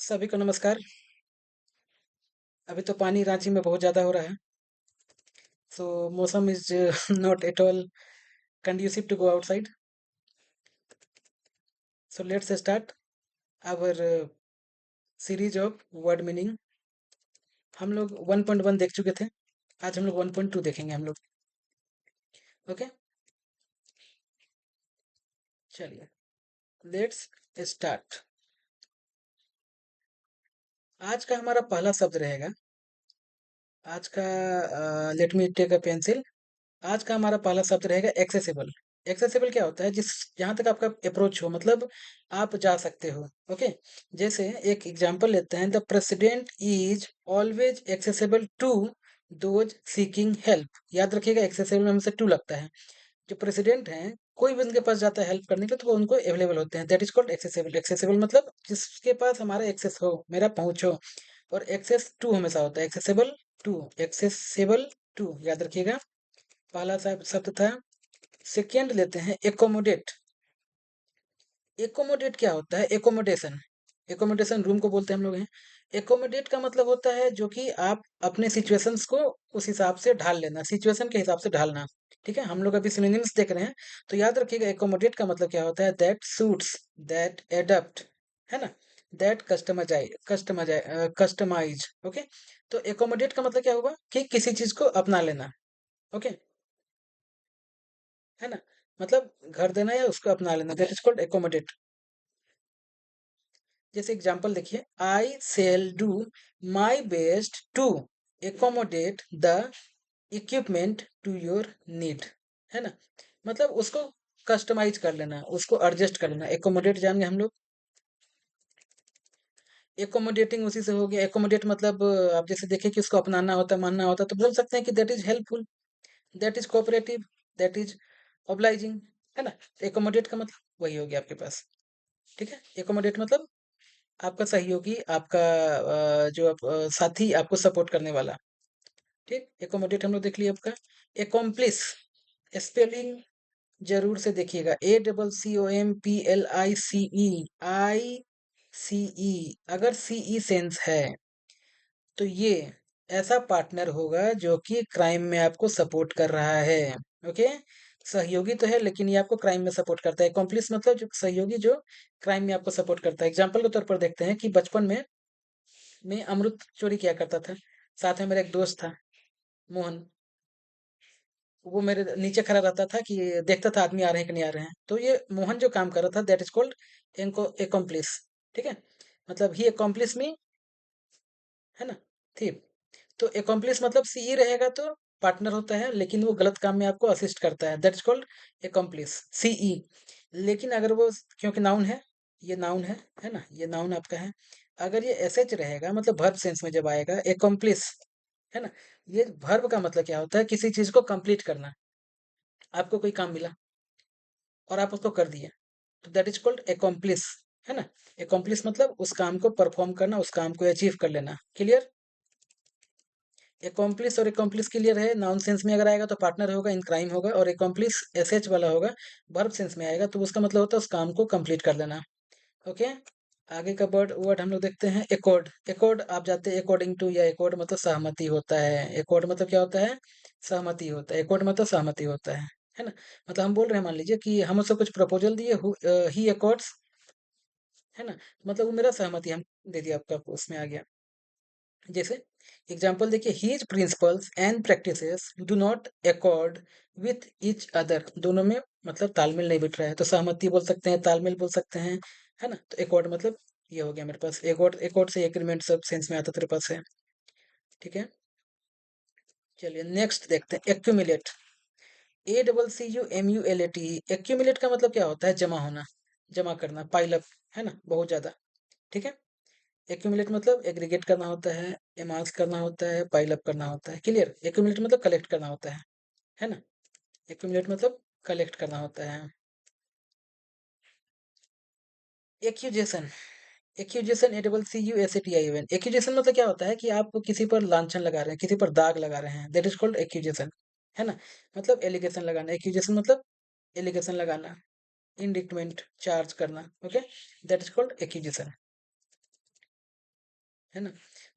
सभी को नमस्कार। अभी तो पानी रांची में बहुत ज़्यादा हो रहा है, सो मौसम is not at all conducive to go outside. So let's start our series of word meaning. हम लोग 1.1 देख चुके थे। आज हम लोग 1.2 देखेंगे हम लोग। ओके, चलिए लेट्स स्टार्ट। आज का हमारा पहला शब्द रहेगा। आज का let me take a pencil. आज का हमारा पहला शब्द रहेगा एक्सेसिबल। एक्सेसिबल क्या होता है? जिस जहां तक आपका अप्रोच हो, मतलब आप जा सकते हो। ओके, जैसे एक एग्जांपल लेते हैं, the president is always accessible to those seeking help. याद रखिएगा, एक्सेसिबल में हमसे टू लगता है। जो प्रेसिडेंट हैं, कोई भी उनके पास जाता है हेल्प करने के लिए, तो वो उनको अवेलेबल होते हैं। That is called accessible. Accessible मतलब जिसके पास हमारा एक्सेस हो, मेरा पहुंच हो। और एक्सेस टू हमेशा होता है, एक्सेसिबल टू, एक्सेसिबल टू, याद रखिएगा। पहला शब्द था। सेकेंड लेते हैं एकोमोडेट। एकोमोडेट क्या होता है? एकोमोडेशन। एकोमोडेशन रूम को बोलते हैं हम लोग हैं। एकोमोडेट का मतलब होता है जो कि आप अपने सिचुएशंस को उस हिसाब से ढाल लेना, सिचुएशन के हिसाब से ढालना। ठीक है, हम लोग अभी सिनोनिम्स देख रहे हैं, तो याद रखिएगा एकोमोडेट का मतलब क्या होता है? दैट सूट्स, दैट एडप्ट, है ना, दैट कस्टमाइज। ओके, तो एकोमोडेट का मतलब क्या होगा? कि किसी चीज को अपना लेना। ओके, है ना, मतलब घर देना या उसको अपना लेना, दैट इज कॉल्ड एकोमोडेट। जैसे एग्जांपल देखिए, I shall do my best to accommodate the equipment to your need. है ना, मतलब उसको कस्टमाइज कर लेना, उसको एडजस्ट कर लेना। एकोमोडेट जान गए हम लोग। एकोमोडेटिंग उसी से हो गया। एकोमोडेट मतलब आप जैसे देखें कि उसको अपनाना होता है, मानना होता है, तो बोल सकते हैं कि that is helpful, that is cooperative, that is obliging. है ना, एकोमोडेट का मतलब वही हो गया आपके पास। ठीक है, एकोमोडेट मतलब आपका सहयोगी, आपका जो साथी, आपको सपोर्ट करने वाला। ठीक, एकोमोडेट हम लोग देख लिया आपका। एकोम्प्लिस, स्पेलिंग जरूर से देखिएगा। ACCOMPLICE। अगर सीई सेंस है तो ये ऐसा पार्टनर होगा जो कि क्राइम में आपको सपोर्ट कर रहा है। ओके, सहयोगी तो है लेकिन ये आपको क्राइम में सपोर्ट करता है। कॉम्प्लिस मतलब जो सहयोगी, जो क्राइम में आपको सपोर्ट करता है। एग्जाम्पल के तौर पर देखते हैं कि बचपन में मैं अमरूद चोरी किया करता था। साथ में मेरा एक दोस्त था, मोहन। वो मेरे नीचे खड़ा रहता था कि देखता था आदमी आ रहे हैं कि नहीं आ रहे हैं। तो ये मोहन जो काम कर रहा था, दैट इज कॉल्ड एकोम्प्लिस। ठीक है, मतलब ही एकोम्प्लिस मी, है ना, थी। तो एकोम्प्लिस मतलब सीई रहेगा तो पार्टनर होता है, लेकिन वो गलत काम में आपको असिस्ट करता है, दैट इज कॉल्ड एकोम्प्लिस, सीई। लेकिन अगर वो, क्योंकि नाउन है, ये नाउन है ना, ये नाउन आपका है। अगर ये एसएच रहेगा, मतलब वर्ब सेंस में जब आएगा एकोम्प्लिस, है ना, ये वर्ब का मतलब क्या होता है? किसी चीज को कंप्लीट करना। आपको कोई काम मिला और आप उसको कर दिए, तो दैट इज कॉल्ड एकोम्प्लिस। है ना, एकोम्प्लिस मतलब उस काम को परफॉर्म करना, उस काम को अचीव कर लेना। क्लियर? एकोम्प्लिस और एकोम्प्लिस क्लियर है। नाउन सेंस में अगर आएगा तो पार्टनर होगा, इन क्राइम होगा, और एकोम्प्लिस एसएच वाला होगा, वर्ब सेंस में आएगा तो उसका मतलब होता है उस काम को कंप्लीट कर लेना। ओके, आगे का वर्ड वर्ड हम लोग देखते हैं। एकॉर्ड। एकॉर्ड आप जाते हैं अकॉर्डिंग टू, या एकॉर्ड मतलब सहमति होता है। एकॉर्ड मतलब क्या होता है? सहमति होता है। एकॉर्ड मतलब सहमति होता है ना, मतलब हम बोल रहे हैं, मान लीजिए कि हम उससे कुछ प्रपोजल दिए, ही अकॉर्ड्स, है ना, मतलब वो मेरा सहमति हम दे दिया, आपका उसमें आ गया। जैसे एग्जाम्पल देखिए, his principles and practices do not accord with each other. दोनों में मतलब तालमेल नहीं बिठ रहा है, तो सहमति बोल सकते हैं, तालमेल बोल सकते हैं। है ना, तो अकॉर्ड मतलब ये हो गया मेरे पास। अकॉर्ड, अकॉर्ड से एग्रीमेंट सब सेंस में आता तेरे पास है। ठीक है, चलिए नेक्स्ट देखते हैं। एक्यूमुलेट। ACCUMULAT। एक्यूमुलेट का मतलब क्या होता है? जमा होना, जमा करना, पाइल अप, है ना, बहुत ज्यादा। ठीक है, एक्यूमुलेट मतलब एग्रीगेट करना होता है, एमास करना होता है, पाइल अप करना होता है। क्लियर? एक्यूमुलेट मतलब कलेक्ट करना होता है ना, एक्यूमुलेट मतलब कलेक्ट करना होता है। एक्यूजेशन। Accusation, ACCUSATION। एक्यूजेशन मतलब क्या होता है कि आप किसी पर लांछन लगा रहे हैं, किसी पर दाग लगा रहे हैं, दैट इज कॉल्ड एक्यूजेशन। है ना, मतलब एलिगेशन लगाना। एक्यूजेशन मतलब एलिगेशन लगाना, इंडिक्टमेंट चार्ज करना। Okay, that is called accusation. है ना?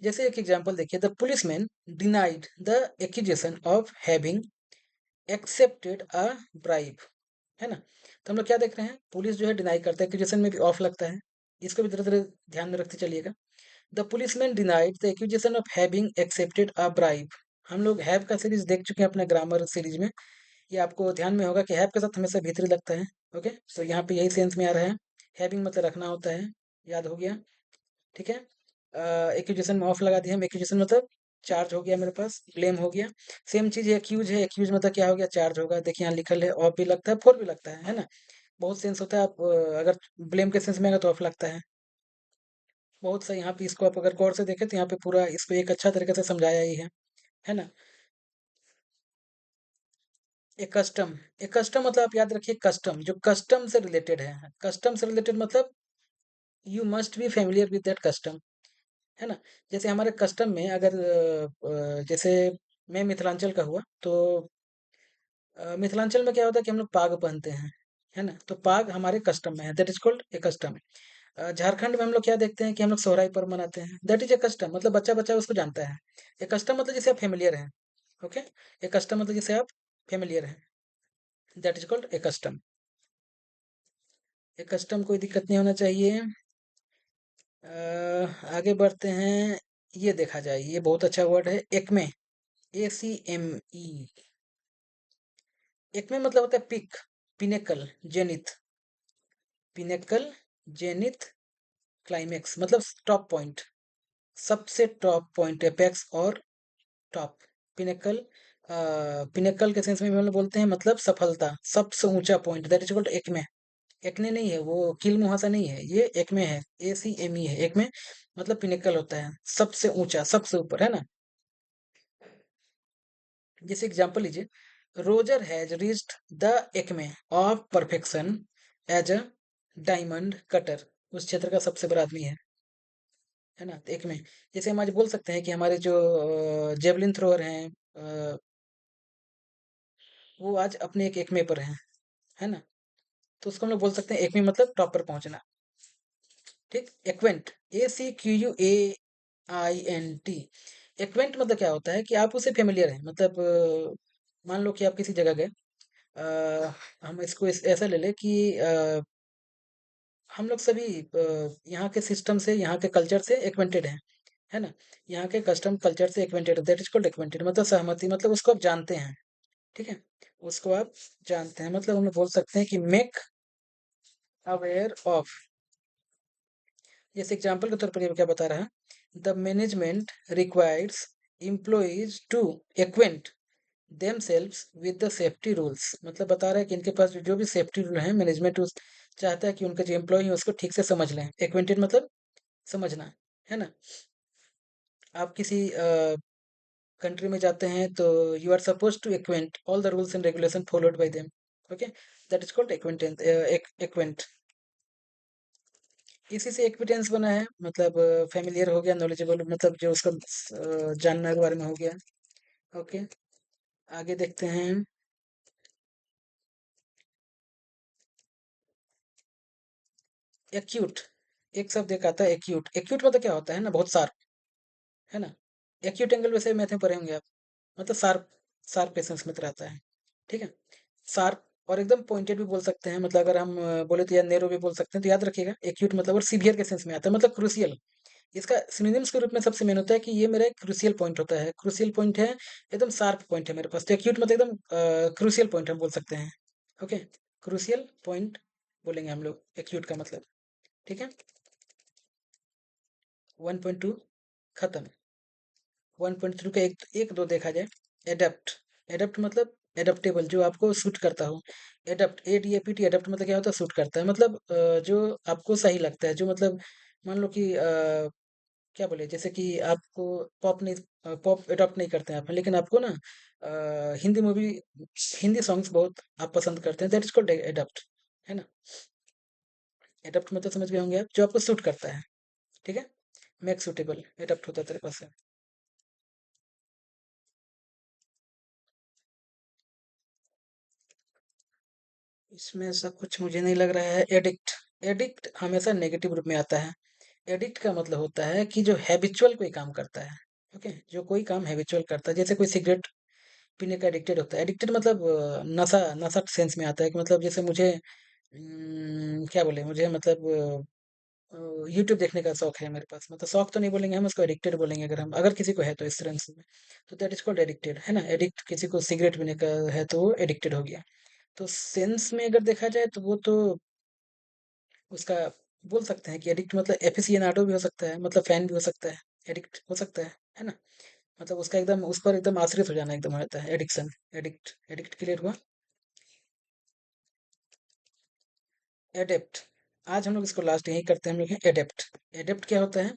जैसे एक एग्जांपल देखिए, the policeman denied the accusation of having accepted a bribe, है ना? तो हम लोग क्या देख रहे हैं, पुलिस जो है डिनाई करता है, एक्यूजेशन में भी ऑफ लगता है। इसको भी धीरे-धीरे ध्यान में रखते चलिएगा। The policeman denied the accusation of having accepted a bribe. हम लोग हैव का सीरीज देख चुके हैं अपने ग्रामर सीरीज में। ये आपको ध्यान में होगा कि हैव के साथ हमेशा भीतरी लगता है। ओके, तो यहाँ पे यही सेंस में आ रहा है। हैविंग मतलब रखना होता है, याद हो गया? ठीक है। एक्यूजेशन में ऑफ लगा दिया हम। एक्यूजेशन मतलब चार्ज हो गया मेरे पास, ब्लेम हो गया। सेम चीज एक्यूज है, एक्यूज मतलब क्या हो गया, चार्ज होगा। देखिए यहाँ लिखल है, ऑफ भी लगता है, फोर भी लगता है ना? बहुत सेंस होता है। आप अगर ब्लेम के सेंस में आएगा तो ऑफ लगता है। बहुत सही। यहाँ पे इसको आप अगर गौर से देखें तो यहाँ पे पूरा इसको एक अच्छा तरीके से समझाया ही है ना? एक कस्टम, एक कस्टम मतलब आप याद रखिए, कस्टम जो कस्टम से रिलेटेड है। कस्टम से रिलेटेड मतलब you must be familiar with that custom, है ना? जैसे हमारे कस्टम में अगर जैसे मैं मिथिलांचल का हुआ तो मिथिलांचल में क्या होता है कि हम लोग पाग पहनते हैं, है ना? तो पाग हमारे कस्टम में है, that is called a custom. Jharkhand में हम लोग क्या देखते हैं कि हम लोग सोहराई पर्व मनाते हैं, दैट इज ए कस्टम, मतलब बच्चा बच्चा उसको जानता है। ए कस्टम मतलब जिसे आप फेमिलियर हैं। ओके, ए कस्टम मतलब जिसे आप फेमिलियर हैं, that is called a custom. A custom कोई दिक्कत नहीं होना चाहिए। आगे बढ़ते हैं। ये देखा जाए, ये बहुत अच्छा वर्ड है, एक्मे। ACME। एक्मे मतलब होता है peak, pinnacle, zenith. Pinnacle, zenith, climax मतलब टॉप पॉइंट, सबसे टॉप पॉइंट, एपेक्स और टॉप। पिनेकल, पिनेकल के सेंस में भी हम लोग बोलते हैं, मतलब सफलता, सबसे ऊंचा पॉइंट, दैट इज कॉल्ड एकमे। एकने नहीं है वो, किल मुहासा नहीं है, ये एकमे है। ACME है, एकमे मतलब पिनेकल होता है, सबसे ऊंचा, सबसे ऊपर, है ना? जैसे एग्जांपल लीजिए, Roger has reached the acme of perfection as a diamond cutter. उस क्षेत्र का सबसे बड़ा आदमी है ना? तो एकमे, जैसे हम आज बोल सकते हैं कि हमारे जो जेवलिन थ्रोअर हैं, वो आज अपने एक एकमे पर हैं, है ना? तो उसको हम लोग बोल सकते हैं एकमे मतलब टॉप पर पहुंचना। ठीक। Acquaint, ACQUAINT। एक्वेंट मतलब क्या होता है कि आप उसे फेमिलियर हैं, मतलब मान लो कि आप किसी जगह गए। हम इसको ऐसा ले लें कि हम लोग सभी यहाँ के सिस्टम से, यहाँ के कल्चर से एक्वेंटेड हैं, है ना? यहाँ के कस्टम कल्चर से acquainted, that is called acquainted, मतलब सहमति, मतलब उसको आप जानते हैं। ठीक है, उसको आप जानते हैं, मतलब हम लोग बोल सकते हैं कि मेक अवेयर ऑफ। जैसे एग्जाम्पल के तौर पर ये क्या बता रहा है, the management requires employees to acquaint themselves with the safety rules, मतलब बता रहा है कि इनके पास जो भी सेफ्टी रूल है, मैनेजमेंट उस चाहता है कि उनके जो एम्प्लॉय है उसको ठीक से समझ लें। एक्वेंटेड मतलब समझना, है ना? आप किसी कंट्री में जाते हैं तो you are suppose to acquaint all the rules and regulation followed by them. Okay, that is called acquaintance, acquaint. इसी से एक्विटेंस बना है, मतलब फेमिलियर हो गया, नॉलेजेबल मतलब जो उसका जानने के बारे में हो गया। ओके, आगे देखते हैं। एक्यूट, एक शब्द एक आता है एक्यूट। एक्यूट मतलब क्या होता है ना, बहुत शार्प, है ना? एक्यूट एंगल वैसे मैथ में पढ़े होंगे आप, मतलब शार्प, शार्प पेशेंस में रहता है। ठीक है, शार्प। और एकदम पॉइंटेड भी बोल सकते हैं, मतलब अगर हम बोले तो, या नेरो भी बोल सकते हैं, तो याद रखिएगा एक्यूट मतलब, और सीवियर के सेंस में आता है, मतलब क्रूशियल। इसका सिनोनिम्स के रूप में सबसे मेन होता है कि ये मेरा एक क्रूशियल पॉइंट होता है, क्रूशियल पॉइंट है, एकदम शार्प पॉइंट है मेरे पास। तो एक्यूट मतलब एकदम क्रूशियल पॉइंट हम बोल सकते हैं। ओके, क्रूशियल पॉइंट बोलेंगे हम लोग एक्यूट का मतलब। ठीक है, 1.2 खत्म। 1.3 का एक एक दो देखा जाए। एडप्ट, एडप्ट मतलब एडेप्टेबल, जो आपको सूट करता हो। एडप्ट, ADAPT, एडप्ट मतलब क्या होता है, सूट करता है, मतलब जो आपको सही लगता है, जो मतलब मान लो कि क्या बोले, जैसे कि आपको पॉप नहीं, पॉप अडॉप्ट नहीं करते हैं आप, लेकिन आपको ना हिंदी मूवी, हिंदी सॉन्ग्स बहुत आप पसंद करते हैं, दैट इज कॉल्ड एडप्ट, है ना? एडप्ट मतलब समझ गए होंगे आप, जो आपको सूट करता है। ठीक है, मेक सूटेबल, एडप्ट होता है तेरे पास से। इसमें ऐसा कुछ मुझे नहीं लग रहा है। एडिक्ट, एडिक्ट हमेशा नेगेटिव रूप में आता है। एडिक्ट का मतलब होता है कि जो हैबिचुअल कोई काम करता है। ओके, जो कोई काम हैबिचुअल करता है, जैसे कोई सिगरेट पीने का एडिक्टेड होता है। एडिक्टेड मतलब नशा, नशा सेंस में आता है कि मतलब जैसे मुझे क्या बोले, मुझे मतलब यूट्यूब देखने का शौक है मेरे पास, मतलब शौक तो नहीं बोलेंगे हम उसको, एडिक्टेड बोलेंगे अगर हम, अगर किसी को है तो इस सेंस में, तो दैट इज कॉल्ड एडिक्टेड, है ना। एडिक्ट किसी को सिगरेट पीने का है तो वो एडिक्टेड हो गया। तो सेंस में अगर देखा जाए तो वो तो उसका बोल सकते हैं कि एडिक्ट मतलब एफिसिएनाडो भी हो सकता है, मतलब फैन भी हो सकता है, एडिक्ट हो सकता है ना। मतलब उसका एकदम उस पर एकदम आश्रित हो जाना एकदम हो जाता है, एडिक्शन। एडिक्ट, एडिक्ट क्लियर हुआ। एडेप्ट, आज हम लोग इसको लास्ट यही करते हैं हम लोग, एडेप्ट। एडेप्ट क्या होता है?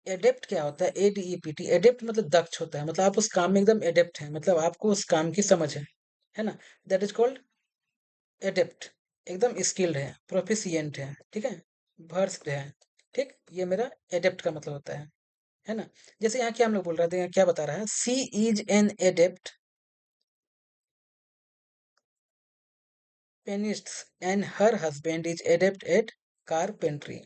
एडेप्ट क्या होता है? ADEPT, एडेप्ट मतलब दक्ष होता है, मतलब आप उस काम में एकदम एडेप्ट हैं, मतलब आपको उस काम की समझ है ना। That is called adept. एकदम स्किल्ड है, प्रोफिशिएंट है, ठीक है, भर्स्ड है। ठीक, ये मेरा एडेप्ट का मतलब होता है ना। जैसे यहाँ क्या हम लोग बोल रहे थे, यहाँ क्या बता रहा है, she is an adept pianist and her husband is adept at carpentry.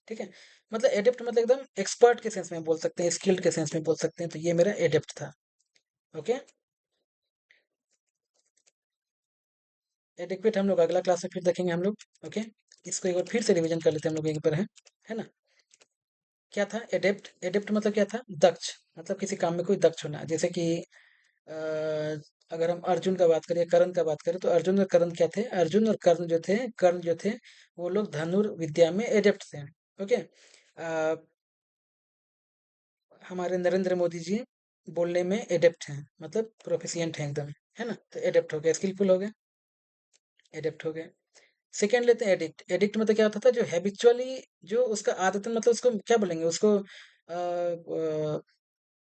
ठीक है, मतलब एडेप्ट मतलब एकदम एक्सपर्ट के सेंस में बोल सकते हैं, स्किल्ड के सेंस में बोल सकते हैं, तो ये मेरा एडेप्ट था। ओके, एडिक्वेट हम लोग अगला क्लास में फिर देखेंगे हम लोग। ओके, इसको एक बार फिर से रिवीजन कर लेते हैं हम लोग एक बार, है ना। क्या था एडेप्ट? एडेप्ट मतलब क्या था? दक्ष, मतलब किसी काम में कोई दक्ष होना। जैसे कि अ, अगर हम अर्जुन का बात करें, कर्ण का बात करें, तो अर्जुन और कर्ण क्या थे? अर्जुन और कर्ण जो थे वो लोग धनुर्विद्या में एडेप्ट थे। ओके, हमारे नरेंद्र मोदी जी बोलने में एडेप्ट हैं, मतलब प्रोफिशिएंट हैं एकदम, है ना। तो एडेप्ट हो गया, स्किलफुल हो गया, एडेप्ट हो गया। सेकेंड लेते हैं एडिक्ट। एडिक्ट मतलब क्या होता था? जो हैबिचुअली, जो उसका आदतन, मतलब उसको क्या बोलेंगे उसको,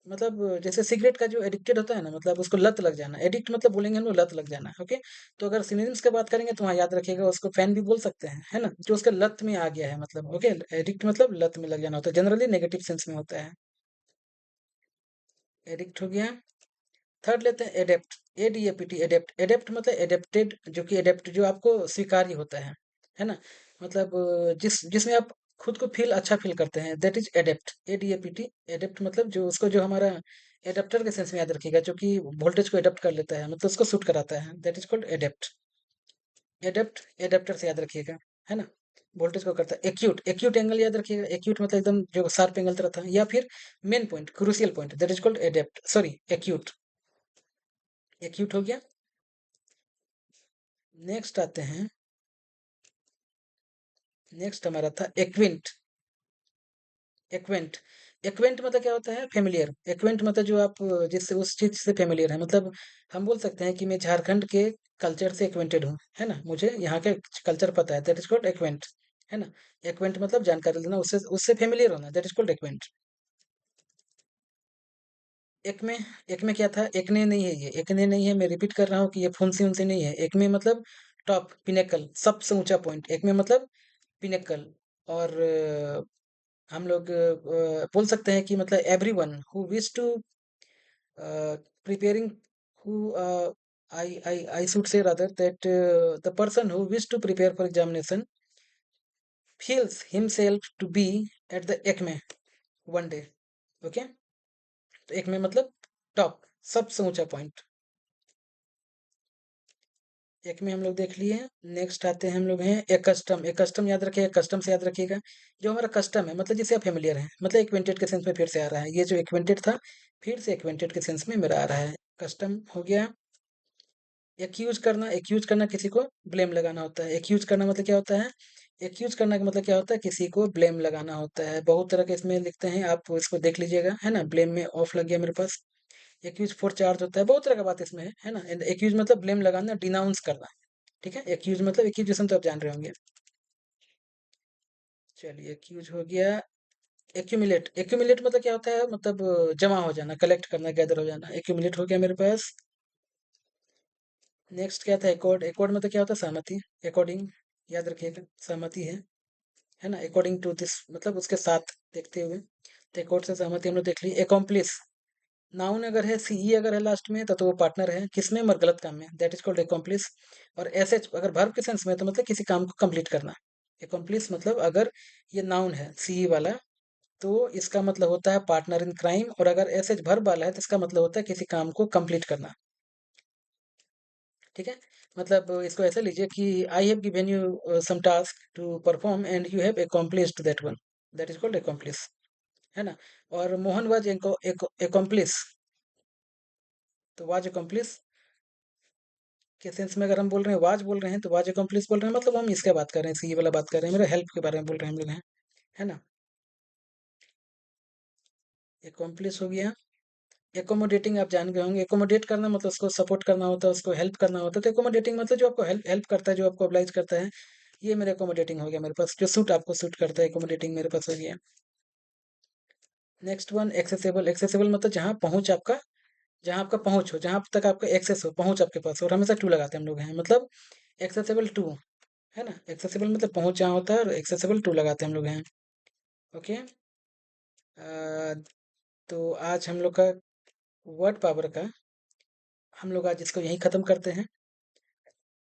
मतलब जैसे सिगरेट का जो एडिक्टेड होता है ना, मतलब उसको लत लग जाना। एडिक्ट मतलब बोलेंगे हम लोग लत लग जाना। ओके, तो अगर सिनोनिम्स की बात करेंगे तो वहाँ याद रखिएगा, उसको फैन भी बोल सकते हैं, है ना, जो उसका लत में आ गया है, मतलब ओके। एडिक्ट मतलब लत में लग जाना होता है, जनरली नेगेटिव सेंस में होता है। एडिक्ट हो गया। थर्ड लेते हैं एडेप्ट। ADAPT, adept. एडेप्ट मतलब एडेप्टेड, जो कि एडेप्ट जो आपको स्वीकार्य होता है ना। मतलब जिसमें आप खुद को अच्छा फील करते हैं, that is adept. ADAPT, adept मतलब जो उसको, जो हमारा एडेप्टर के सेंस में याद रखिएगा, जो कि वोल्टेज को एडेप्ट कर लेता है, मतलब उसको सूट कराता है, that is called adept. Adept, adapter से याद रखिएगा, है ना। वोल्टेज को करता है। एक्यूट, एक्यूट एंगल याद रखिएगा, एक्यूट मतलब एकदम जो शार्प एंगल तरह था, या फिर main point, crucial point, that is called adept, sorry acute. Acute हो गया। नेक्स्ट आते हैं, नेक्स्ट हमारा था एक्विंट। एक्वेंट, एक्वेंट मतलब क्या होता है? फेमिलियर। एक्वेंट मतलब जो आप जिससे उस चीज से फेमिलियर है, मतलब हम बोल सकते हैं कि मैं झारखंड के कल्चर से एक्वेंटेड हूँ, है ना, मुझे यहाँ के कल्चर पता है, दैट इज कॉल्ड एक्वेंट, है ना। एक्वेंट मतलब जानकारी लेना, उससे उससे फेमिलियर होना, दैट इज कॉल्ड एक्वेंट। एक में, एक में क्या था? एकने नहीं है, ये एकने नहीं है, मैं रिपीट कर रहा हूँ कि ये फुंसी उनसी नहीं है। एक में मतलब टॉप, पिनेकल, सबसे ऊंचा पॉइंट। एक में मतलब पिनेकल। और हम लोग बोल सकते हैं कि मतलब everyone who wish to preparing, who I should say rather that the person who wish to prepare for examination feels himself to be at the acme one day. Okay, तो acme मतलब टॉप, सबसे ऊंचा point. एक में हम लोग देख लिए। नेक्स्ट आते हैं हम लोग हैं एक कस्टम। एक कस्टम याद रखिएगा, कस्टम से याद रखिएगा जो हमारा कस्टम है, मतलब जिससे आप फेमिलियर हैं, मतलब एक्वेंटेड के सेंस में फिर से आ रहा है, ये जो एक्वेंटेड था फिर से एक्वेंटेड के सेंस में मेरा आ रहा है। कस्टम हो गया। एक्यूज करना, एक्यूज करना किसी को ब्लेम लगाना होता है। एक्यूज करना मतलब क्या होता है? एक्यूज करना का मतलब क्या होता है? किसी को ब्लेम लगाना होता है। बहुत तरह के इसमें लिखते हैं, आप इसको देख लीजिएगा, है ना। ब्लेम में ऑफ लग गया मेरे पास। एक्यूज फॉर चार्ज होता है, बहुत तरह का बात इसमें है ना। एक्यूज मतलब ब्लेम लगाना, डिनाउंस करना, ठीक है। एक्यूज मतलब एक्यूजेशन तो आप जान रहे होंगे। चलिए, एक्यूज हो गया। एक्यूमुलेट, एक्यूमुलेट मतलब क्या होता है? मतलब जमा हो जाना, कलेक्ट करना, गैदर हो जाना। एक्यूमुलेट हो गया मेरे पास। नेक्स्ट क्या था? एकॉर्ड। एकॉर्ड मतलब क्या होता है? सहमति, अकॉर्डिंग, याद रखिएगा, सहमति है ना। अकॉर्डिंग टू दिस मतलब उसके साथ देखते हुए, तो एकॉर्ड से सहमति हम लोग देख ली। एकम्प्लिस, नाउन अगर है, सीई अगर है लास्ट में, तो वो पार्टनर है किसमें? मर गलत काम में, दैट इज कॉल्ड एकम्प्लिस। और एस एच अगर वर्ब के सेंस में, तो मतलब किसी काम को कंप्लीट करना। accomplice मतलब अगर ये नाउन है सी वाला, तो इसका मतलब होता है पार्टनर इन क्राइम, और अगर ऐसे वर्ब वाला है तो इसका मतलब होता है किसी काम को कंप्लीट करना। ठीक है, मतलब इसको ऐसे लीजिए कि I have given you some task to perform and you have accomplished that one, that is called accomplish, है ना। और मोहन वाज अकॉम्प्लिश, तो वाज अकॉम्प्लिश के सेंस में अगर हम बोल रहे हैं, वाज बोल रहे हैं तो वाज अकॉम्प्लिश बोल रहे हैं, मतलब हम इसके बात कर रहे हैं, सी वाला बात कर रहे हैं, मेरे हेल्प के बारे में बोल रहे हैं हम लोग हैं, है ना। अकॉम्प्लिश हो गया। एकोमोडेटिंग आप जान गए होंगे, एकोमोडेट करना मतलब उसको सपोर्ट करना होता है, उसको हेल्प करना होता है, तो एकोमोडेटिंग मतलब जो आपको हेल्प हेल्प करता है, जो आपको oblige करता है, ये मेरे एकोमोडेटिंग हो गया मेरे पास, जो सूट आपको सूट करता है, एकोमोडेटिंग मेरे पास हो गया। नेक्स्ट वन एक्सेसिबल, एक्सेसिबल मतलब जहाँ पहुँच आपका, जहाँ आपका पहुँच हो, जहाँ तक आपका एक्सेस हो, पहुँच आपके पास हो, और हमेशा टू लगाते हैं हम लोग हैं, मतलब एक्सेसिबल टू, है ना। एक्सेसिबल मतलब पहुँच जहाँ होता है, और एक्सेसिबल टू लगाते हैं हम लोग हैं। ओके, तो आज हम लोग का वर्ड पावर का, हम लोग आज इसको यहीं ख़त्म करते हैं।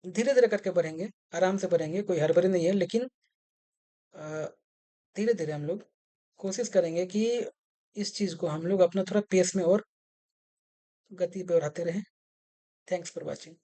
धीरे धीरे करके बढ़ेंगे, आराम से बढ़ेंगे, कोई हड़बड़ी नहीं है, लेकिन धीरे धीरे हम लोग कोशिश करेंगे कि इस चीज़ को हम लोग अपना थोड़ा पेस में और गति पे बढ़ाते रहें। Thanks for watching.